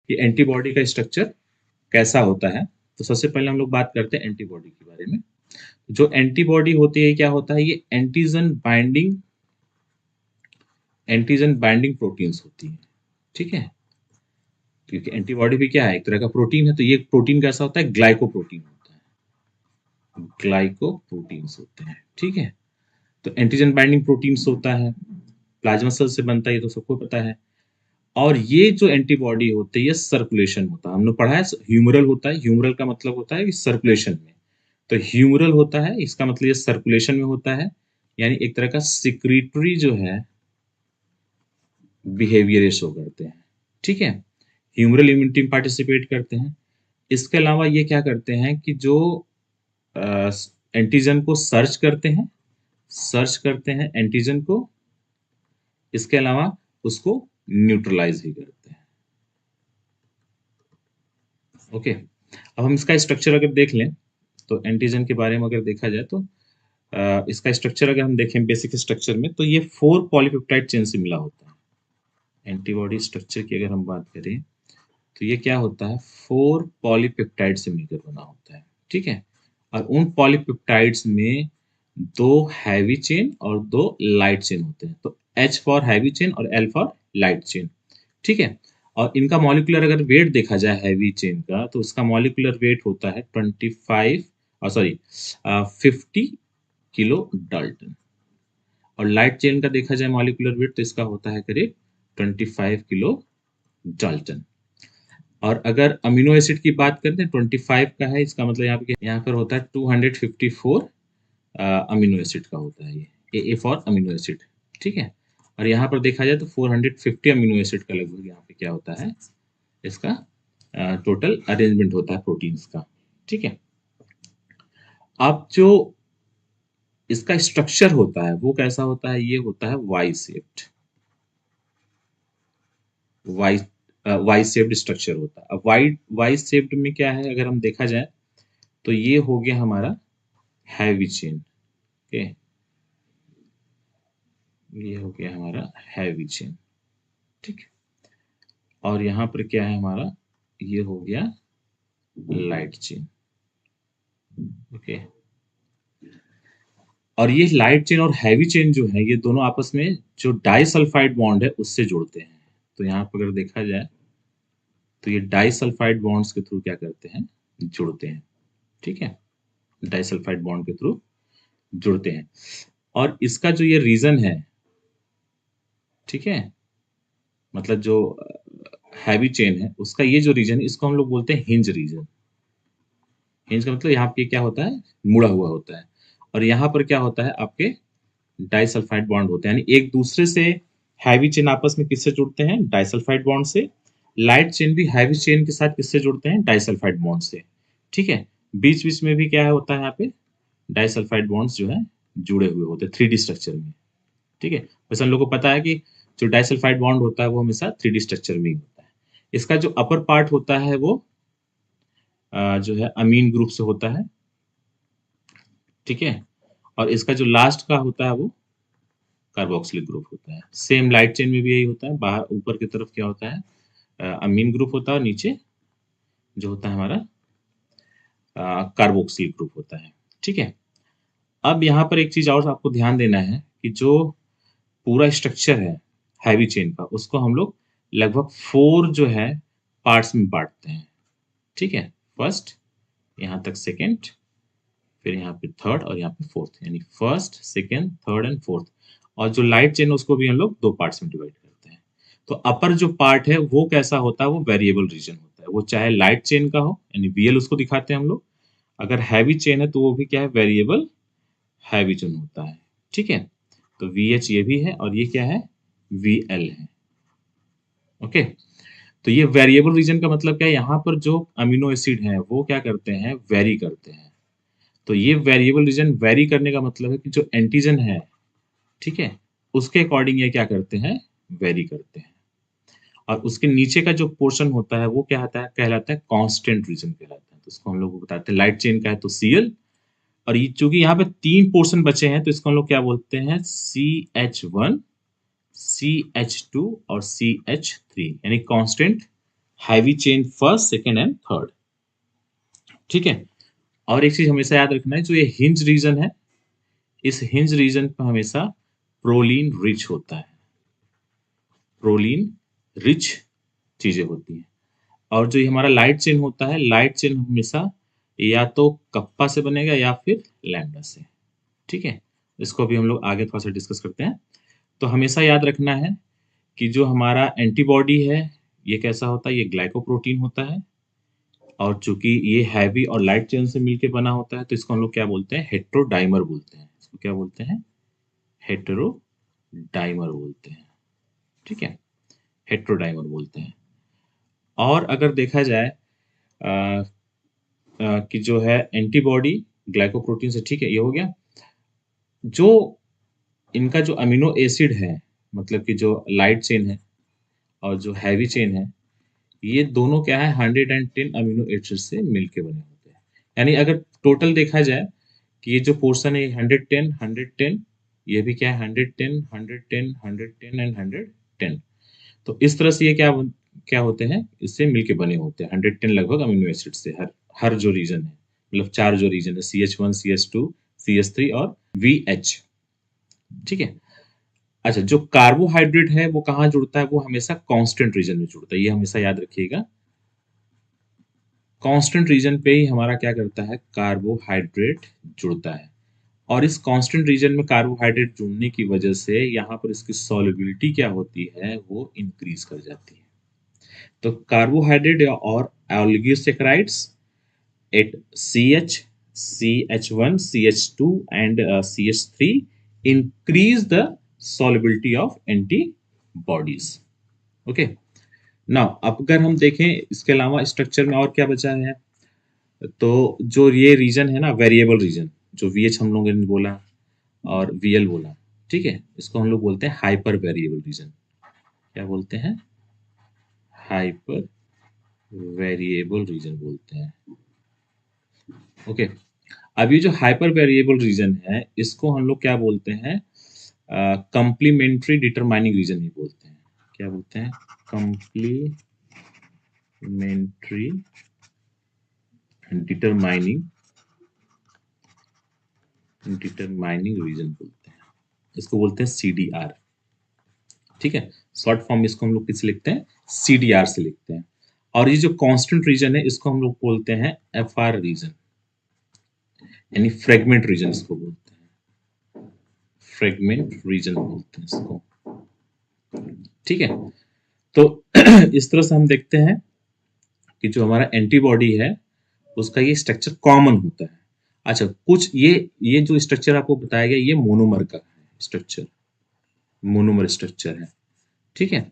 कि एंटीबॉडी का स्ट्रक्चर कैसा होता है। तो सबसे पहले हम लोग बात करते हैं एंटीबॉडी के बारे में। जो एंटीबॉडी होती है क्या होता है, ये एंटीजन बाइंडिंग प्रोटीन्स होती है, ठीक है। क्योंकि एंटीबॉडी भी क्या है, एक तरह का प्रोटीन है। तो ये प्रोटीन कैसा होता है, ग्लाइकोप्रोटीन होता है, ग्लाइकोप्रोटीन्स होते हैं, ठीक है। तो एंटीजन बाइंडिंग प्रोटीन्स होता है, प्लाज्मा सेल से बनता है, ये तो सबको पता है। और ये जो एंटीबॉडी होती है ये सर्कुलेशन होता है, हमने पढ़ा है ह्यूमरल होता है। ह्यूमरल का मतलब होता है कि सर्कुलेशन में। तो ह्यूमरल होता है, इसका मतलब ये सर्कुलेशन में होता है, यानी एक तरह का सिक्रीटरी जो है बिहेवियर ये शो करते हैं, ठीक है। ह्यूमरल इम्यूनिटी में पार्टिसिपेट करते हैं। इसके अलावा ये क्या करते हैं कि जो एंटीजन को सर्च करते हैं एंटीजन को। इसके अलावा उसको न्यूट्रलाइज भी करते हैं। ओके, अब हम इसका स्ट्रक्चर अगर देख लें तो एंटीजन के बारे में अगर देखा जाए तो इसका स्ट्रक्चर अगर हम देखें बेसिक स्ट्रक्चर में, तो ये 4 पॉलीपेप्टाइड चेन से मिला होता है। एंटीबॉडी स्ट्रक्चर की अगर हम बात करें तो ये क्या होता है, 4 पॉलीपेप्टाइड से मिलकर बना होता है, ठीक है। और उन पॉलीपेप्टाइड्स में 2 हैवी चेन और 2 लाइट चेन होते हैं। तो H फॉर हैवी चेन और L फॉर लाइट चेन, ठीक है। और इनका मॉलिक्यूलर अगर वेट देखा जाए हैवी चेन का, तो उसका मॉलिक्यूलर वेट होता है 50 किलो डाल्टन। और लाइट चेन का देखा जाए मॉलिक्यूलर वेट, तो इसका होता है करीब 25 किलो डाल्टन। और अगर अमीनो एसिड की बात करते हैं 25 का है, इसका मतलब यहाँ पर होता है 254 अमीनो एसिड का होता है ये ए फॉर अमीनो एसिड, ठीक है। और यहाँ पर देखा जाए तो 450 अमीनो एसिड का लगभग यहाँ पे क्या होता है, इसका टोटल अरेंजमेंट होता है प्रोटीन्स का, ठीक है। अब जो इसका स्ट्रक्चर होता है वो कैसा होता है, ये होता है Y shaped, Y shaped structure होता है। अब वाई शेप्ड में क्या है, अगर हम देखा जाए तो ये हो गया हमारा हैवी चेन, ओके। ये हो गया हमारा हैवी चेन, ठीक है। और यहाँ पर क्या है हमारा, ये हो गया लाइट चेन, ओके। और ये लाइट चेन और हैवी चेन जो है, ये दोनों आपस में जो डाइसल्फाइड बॉन्ड है उससे जुड़ते हैं। तो यहाँ पर अगर देखा जाए तो ये डाइसल्फाइड बॉन्ड्स के थ्रू क्या करते हैं, जुड़ते हैं, ठीक है। डाइसल्फाइड बॉन्ड के थ्रू जुड़ते हैं। और इसका जो ये रीजन है, ठीक है, मतलब जो हैवी चेन है उसका ये जो रीजन है, इसको हम लोग बोलते हैं हिंज रीजन। हिंज का मतलब यहाँ पे क्या होता है, मुड़ा हुआ होता है। और यहाँ पर क्या होता है, आपके डाइसल्फाइड बॉन्ड होते हैं, यानी एक दूसरे से हैवी चेन आपस में किससे जुड़ते हैं, डाइसल्फाइड बॉन्ड से। लाइट चेन भी हैवी चेन के साथ किससे जुड़ते हैं, डाइसल्फाइड बॉन्ड से, ठीक है। बीच बीच में भी क्या होता है यहाँ पे, डाइसल्फाइड बॉन्ड्स जो है जुड़े हुए होते हैं 3D स्ट्रक्चर में, ठीक है। वैसे हम लोग को पता है कि जो डाइसल्फाइड बॉन्ड होता है वो हमेशा 3D स्ट्रक्चर में ही होता है। इसका जो अपर पार्ट होता है वो जो है अमीन ग्रुप से होता है, ठीक है। और इसका जो लास्ट का होता है वो कार्बोक्सिलिक ग्रुप होता है। सेम लाइट चेन में भी यही होता है, बाहर ऊपर की तरफ क्या होता है, अमीन ग्रुप होता है, और नीचे जो होता है हमारा कार्बोक्सिलिक ग्रुप होता है, ठीक है। अब यहाँ पर एक चीज और आपको ध्यान देना है कि जो पूरा स्ट्रक्चर है हैवी चेन का, उसको हम लोग लगभग 4 जो है पार्ट्स में बांटते हैं, ठीक है। फर्स्ट, यहाँ तक सेकेंड, फिर यहाँ पे थर्ड, और यहाँ पे फोर्थ, यानी first, second, third and fourth. और जो लाइट चेन उसको भी हम लोग 2 पार्ट्स में डिवाइड करते हैं। तो अपर जो पार्ट है वो कैसा होता है, वो वेरिएबल रीजन होता है। वो चाहे लाइट चेन का हो, यानी वीएल उसको दिखाते हैं हम लोग। अगर हैवी चेन है तो वो भी क्या है, वेरिएबल हैवी चेन होता है, ठीक है। तो वीएच ये भी है, और ये क्या है, वीएल है, ओके। तो ये वेरिएबल रीजन का मतलब क्या है, यहाँ पर जो अमीनो एसिड है वो क्या करते हैं, वेरी करते हैं। तो ये वेरिएबल रीजन वेरी करने का मतलब है कि जो एंटीजन है, ठीक है, उसके अकॉर्डिंग ये क्या करते हैं, वेरी करते हैं। और उसके नीचे का जो पोर्शन होता है वो क्या आता है, कहलाता है कांस्टेंट रीजन कहलाता है। तो इसको हम लोग बताते हैं, लाइट चेन का है तो सीएल। और ये चूंकि यहाँ पे 3 पोर्शन बचे हैं, तो इसको हम लोग क्या बोलते हैं, CH1, CH2 और CH3, यानी constant heavy chain first, second and third. ठीक है। और एक चीज हमेशा याद रखना है, जो ये हिंज रीजन है, इस हिंज रीजन पर हमेशा प्रोलीन रिच होता है, प्रोलीन रिच चीजें होती हैं। और जो ये हमारा लाइट चेन होता है, लाइट चेन हमेशा या तो कप्पा से बनेगा या फिर लैम्डा से। ठीक है, इसको भी हम लोग आगे थोड़ा सा डिस्कस करते हैं। तो हमेशा याद रखना है कि जो हमारा एंटीबॉडी है ये कैसा होता है, ये ग्लाइकोप्रोटीन होता है। और चूंकि ये हैवी और लाइट चेन से मिलके बना होता है, तो इसको हम लोग क्या बोलते हैं, हेट्रोडाइमर बोलते हैं। इसको क्या बोलते हैं, हेट्रोडाइमर बोलते हैं। ठीक है, हेट्रोडाइमर बोलते हैं। और अगर देखा जाए कि जो है एंटीबॉडी ग्लाइकोप्रोटीन से, ठीक है, ये हो गया। जो इनका जो अमीनो एसिड है, मतलब कि जो लाइट चेन है और जो हैवी चेन है, ये दोनों क्या है, 110 अमीनो एसिड से मिलके बने होते हैं। यानी अगर टोटल देखा जाए कि ये जो पोर्शन है, 110 110, ये भी क्या है, 110 110 110 एंड 110। तो इस तरह से ये क्या क्या होते हैं, इससे मिलके बने होते हैं 110 लगभग अमीनो एसिड से, हर हर जो रीजन है, मतलब चार जो रीजन है, CH1 CH2 CH3 और VH। ठीक है। अच्छा, जो कार्बोहाइड्रेट है वो कहाँ जुड़ता है, वो हमेशा कांस्टेंट रीजन में जुड़ता है, ये हमेशा याद रखिएगा। कांस्टेंट रीजन पे ही हमारा क्या करता है, कार्बोहाइड्रेट जुड़ता है। और इस कांस्टेंट रीजन में कार्बोहाइड्रेट जुड़ने की वजह से यहाँ पर इसकी सॉल्युबिलिटी क्या होती है, वो इंक्रीज कर जाती है। तो कार्बोहाइड्रेट और ऑलिगोसैकेराइड्स eight CH, CH1, CH2 and CH3 increase the solubility of antibodies. Okay. Now अगर हम देखें इसके अलावा स्ट्रक्चर में और क्या बचा है, तो जो ये रीजन है ना, वेरिएबल रीजन, जो VH हम लोगों ने बोला और VL बोला, ठीक है, इसको हम लोग बोलते हैं हाइपर वेरिएबल रीजन। क्या बोलते हैं, हाइपर वेरिएबल रीजन बोलते हैं। ओके। अब ये जो हाइपर वेरिएबल रीजन है, इसको हम लोग क्या बोलते हैं, कंप्लीमेंट्री डिटरमाइनिंग रीजन ही बोलते हैं। क्या बोलते हैं, कंप्लीमेंट्री डिटरमाइनिंग रीजन बोलते हैं। इसको बोलते हैं CDR। ठीक है, शॉर्ट फॉर्म इसको हम लोग किससे लिखते हैं, CDR से लिखते हैं। और ये जो कांस्टेंट रीजन है, इसको हम लोग बोलते हैं FR रीजन, यानी फ्रेगमेंट रीजन इसको बोलते हैं, फ्रेगमेंट रीजन बोलते हैं इसको। ठीक है। तो इस तरह से हम देखते हैं कि जो हमारा एंटीबॉडी है उसका ये स्ट्रक्चर कॉमन होता है। अच्छा, कुछ ये जो स्ट्रक्चर आपको बताया गया, ये मोनोमर का है स्ट्रक्चर, मोनोमर स्ट्रक्चर है। ठीक है।